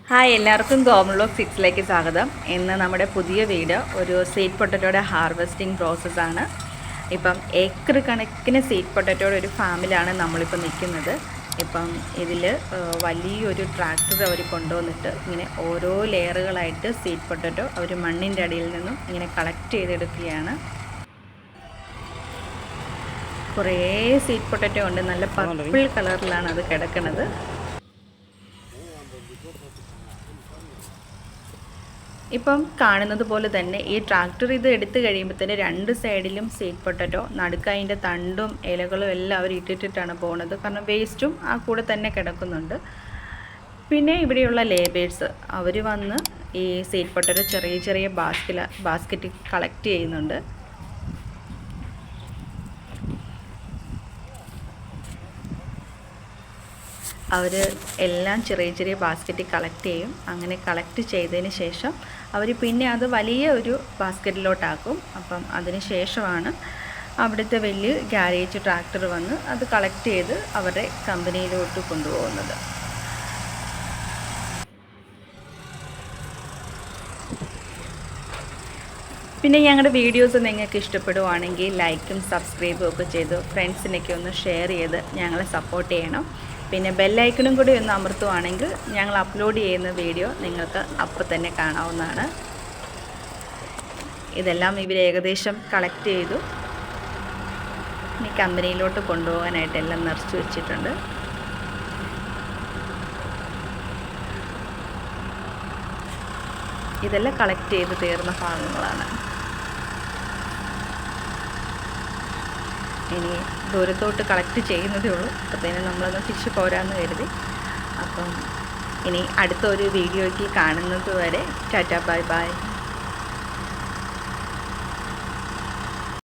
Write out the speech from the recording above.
Hi, എല്ലാവർക്കും ഗോമൻലോക്ക് സിക്സിലേക്ക് സ്വാഗതം. ഇന്ന് നമ്മുടെ പുതിയ വീഡിയോ ഒരു സ്വീറ്റ് പൊട്ടറ്റോയുടെ ഹാർവെസ്റ്റിംഗ് പ്രോസസ്സാണ്. ഇപ്പം ഏക്കർ കണക്കിന് സ്വീറ്റ് പൊട്ടറ്റോയുടെ ഒരു ഫാമിലാണ് നമ്മളിപ്പോൾ നിൽക്കുന്നത്. ഇപ്പം ഇതിൽ വലിയൊരു ട്രാക്ടർ അവർ കൊണ്ടുവന്നിട്ട് ഇങ്ങനെ ഓരോ ലെയറുകളായിട്ട് സ്വീറ്റ് പൊട്ടറ്റോ അവർ മണ്ണിൻ്റെ അടിയിൽ നിന്നും ഇങ്ങനെ കളക്ട് ചെയ്തെടുക്കുകയാണ്. കുറേ സ്വീറ്റ് പൊട്ടറ്റോ ഉണ്ട്, നല്ല പർപ്പിൾ കളറിലാണ് അത് കിടക്കുന്നത്. ഇപ്പം കാണുന്നത് പോലെ തന്നെ ഈ ട്രാക്ടർ ഇത് എടുത്തു കഴിയുമ്പോൾ തന്നെ രണ്ട് സൈഡിലും സ്വീറ്റ് പൊട്ടറ്റോ, നടുക്ക് അതിൻ്റെ തണ്ടും ഇലകളും എല്ലാം അവർ ഇട്ടിട്ടാണ് പോകുന്നത്. കാരണം വേസ്റ്റും ആ കൂടെ തന്നെ കിടക്കുന്നുണ്ട്. പിന്നെ ഇവിടെയുള്ള ലേബേഴ്സ് അവർ വന്ന് ഈ സ്വീറ്റ് പൊട്ടറ്റോ ചെറിയ ചെറിയ ബാസ്ക്കറ്റിൽ കളക്ട് ചെയ്യുന്നുണ്ട്. അവർ എല്ലാം ചെറിയ ചെറിയ ബാസ്ക്കറ്റിൽ കളക്ട് ചെയ്യും. അങ്ങനെ കളക്ട് ചെയ്തതിന് ശേഷം അവർ പിന്നെ അത് വലിയ ഒരു ബാസ്ക്കറ്റിലോട്ടാക്കും. അപ്പം അതിന് ശേഷമാണ് അവിടുത്തെ വലിയ ഗാരേജ് ട്രാക്ടർ വന്ന് അത് കളക്ട് ചെയ്ത് അവരുടെ കമ്പനിയിലോട്ട് കൊണ്ടുപോകുന്നത്. പിന്നെ ഞങ്ങളുടെ വീഡിയോസ് നിങ്ങൾക്ക് ഇഷ്ടപ്പെടുവാണെങ്കിൽ ലൈക്കും സബ്സ്ക്രൈബും ഒക്കെ ചെയ്ത് ഫ്രണ്ട്സിനൊക്കെ ഒന്ന് ഷെയർ ചെയ്ത് ഞങ്ങളെ സപ്പോർട്ട് ചെയ്യണം. പിന്നെ ബെല്ലൈക്കണും കൂടി ഒന്ന് അമർത്തുവാണെങ്കിൽ ഞങ്ങൾ അപ്ലോഡ് ചെയ്യുന്ന വീഡിയോ നിങ്ങൾക്ക് അപ്പോൾ തന്നെ കാണാവുന്നതാണ്. ഇതെല്ലാം ഇവർ ഏകദേശം കളക്ട് ചെയ്തു. ഇനി കമ്പനിയിലോട്ട് കൊണ്ടുപോകാനായിട്ട് എല്ലാം നിറച്ച് വെച്ചിട്ടുണ്ട്. ഇതെല്ലാം കളക്ട് ചെയ്ത് തീർന്ന ഭാഗങ്ങളാണ്. ഇനി ദൂരത്തോട്ട് കളക്ട് ചെയ്യുന്നതേ ഉള്ളൂ. അപ്പോഴത്തേനും നമ്മളൊന്ന് തിരിച്ച് പോരാമെന്ന് കരുതി. അപ്പം ഇനി അടുത്തൊരു വീഡിയോയ്ക്ക് കാണുന്നത് വരെ ടാറ്റാ, ബൈ ബൈ.